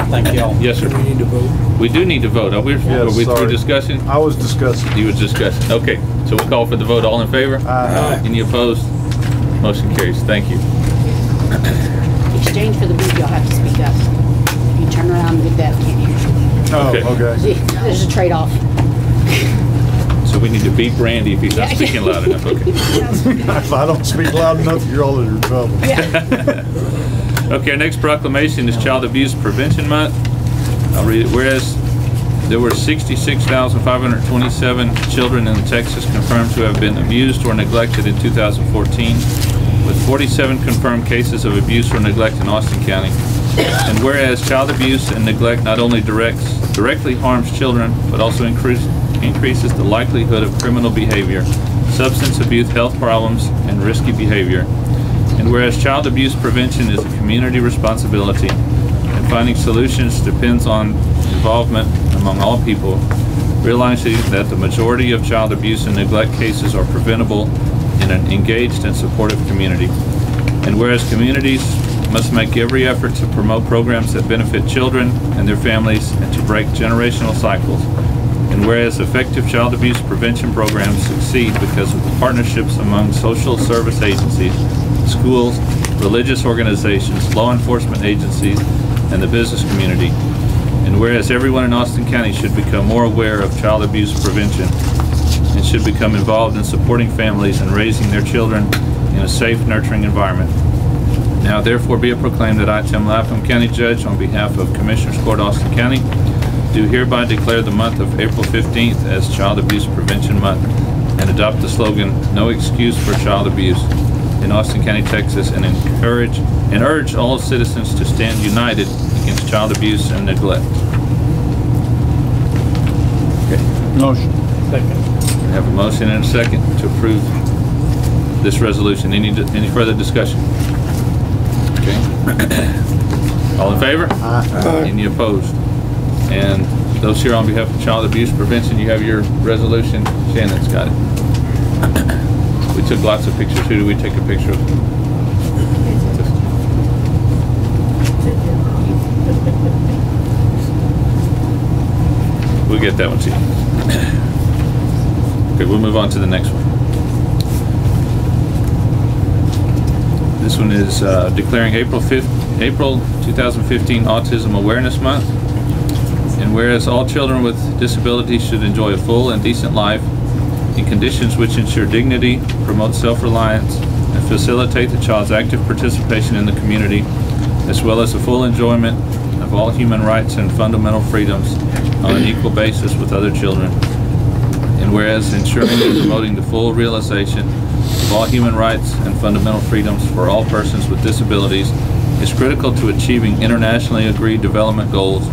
Thank y'all. Yes, sir. We need to vote. We do need to vote. Are we through sorry. discussion? I was discussing. You was discussing. Okay, so we'll call for the vote. All in favor? Aye. Any opposed? Motion carries. Thank you. Exchange for the booth, y'all have to speak up. If you turn around and get that, can't hear Oh, Okay. okay. you. There's a trade-off. So we need to beat Brandy if he's not speaking loud enough. Okay. If I don't speak loud enough, you're all in trouble. Okay, our next proclamation is Child Abuse Prevention Month. I'll read it. Whereas there were 66,527 children in Texas confirmed to have been abused or neglected in 2014, with 47 confirmed cases of abuse or neglect in Austin County. And whereas child abuse and neglect not only directly harms children, but also increases the likelihood of criminal behavior, substance abuse, health problems, and risky behavior. And whereas child abuse prevention is a community responsibility, and finding solutions depends on involvement among all people, realizing that the majority of child abuse and neglect cases are preventable in an engaged and supportive community. And whereas communities must make every effort to promote programs that benefit children and their families and to break generational cycles. And whereas effective child abuse prevention programs succeed because of the partnerships among social service agencies, schools, religious organizations, law enforcement agencies, and the business community. And whereas everyone in Austin County should become more aware of child abuse prevention and should become involved in supporting families and raising their children in a safe, nurturing environment. Now therefore be it proclaimed that I, Tim Lapham, County Judge, on behalf of Commissioners Court, Austin County, do hereby declare the month of April 15th as Child Abuse Prevention Month and adopt the slogan, "No Excuse for Child Abuse," in Austin County, Texas, and urge all citizens to stand united against child abuse and neglect. Okay. Motion. Second. We have a motion and a second to approve this resolution. Any further discussion? Okay. All in favor? Aye. Any opposed? And those here on behalf of Child Abuse Prevention, you have your resolution. Shannon's got it. We took lots of pictures. Who do we take a picture of? We'll get that one to you. Okay, we'll move on to the next one. This one is declaring April 2015 Autism Awareness Month. And whereas all children with disabilities should enjoy a full and decent life in conditions which ensure dignity, promote self-reliance, and facilitate the child's active participation in the community, as well as the full enjoyment of all human rights and fundamental freedoms on an equal basis with other children. And whereas ensuring and promoting the full realization of all human rights and fundamental freedoms for all persons with disabilities is critical to achieving internationally agreed development goals.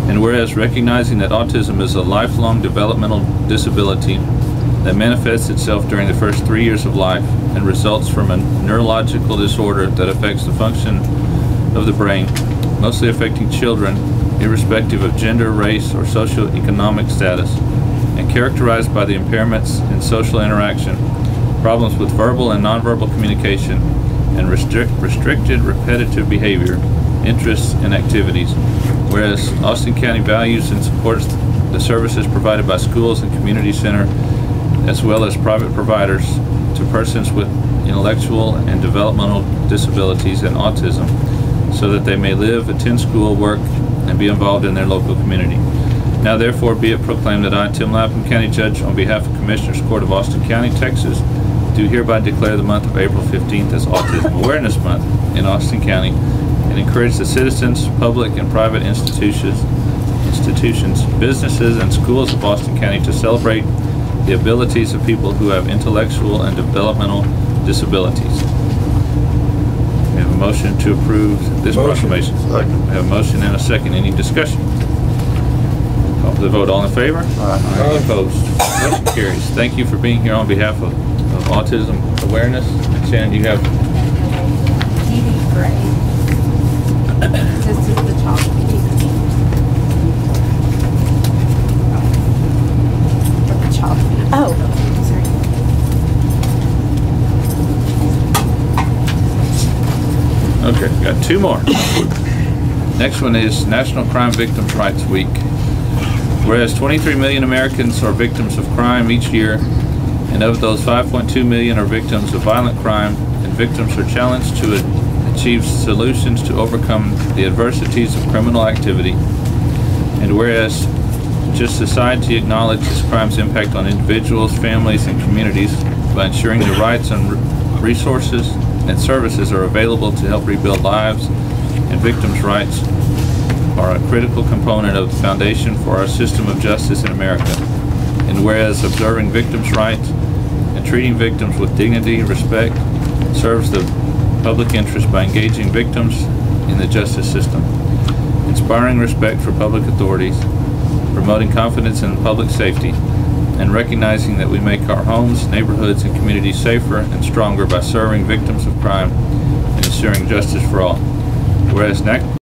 And whereas recognizing that autism is a lifelong developmental disability that manifests itself during the first 3 years of life and results from a neurological disorder that affects the function of the brain, mostly affecting children, irrespective of gender, race, or socioeconomic status, and characterized by the impairments in social interaction, problems with verbal and nonverbal communication, and restricted repetitive behavior, interests, and activities. Whereas Austin County values and supports the services provided by schools and community center, as well as private providers to persons with intellectual and developmental disabilities and autism, so that they may live, attend school, work, and be involved in their local community. Now therefore be it proclaimed that I, Tim Lapham, County Judge, on behalf of Commissioners Court of Austin County, Texas, do hereby declare the month of April 15th as Autism Awareness Month in Austin County, and encourage the citizens, public and private institutions, businesses, and schools of Austin County to celebrate the abilities of people who have intellectual and developmental disabilities. We have a motion to approve this proclamation. Second. We have a motion and a second. Any discussion? Call for the vote. All in favor? Aye. Any opposed? Motion carries. Thank you for being here on behalf of Autism Awareness. And Shannon, you have TV gray. This is the top TV. For the top. Oh. okay. Got two more. Next one is National Crime Victims' Rights Week. Whereas 23 million Americans are victims of crime each year, and of those 5.2 million are victims of violent crime, and victims are challenged to achieve solutions to overcome the adversities of criminal activity. And whereas just society acknowledges crime's impact on individuals, families, and communities by ensuring the rights and resources and services are available to help rebuild lives, and victims' rights are a critical component of the foundation for our system of justice in America. And whereas observing victims' rights and treating victims with dignity and respect serves the public interest by engaging victims in the justice system, inspiring respect for public authorities, promoting confidence in public safety, and recognizing that we make our homes, neighborhoods, and communities safer and stronger by serving victims of crime and ensuring justice for all. Whereas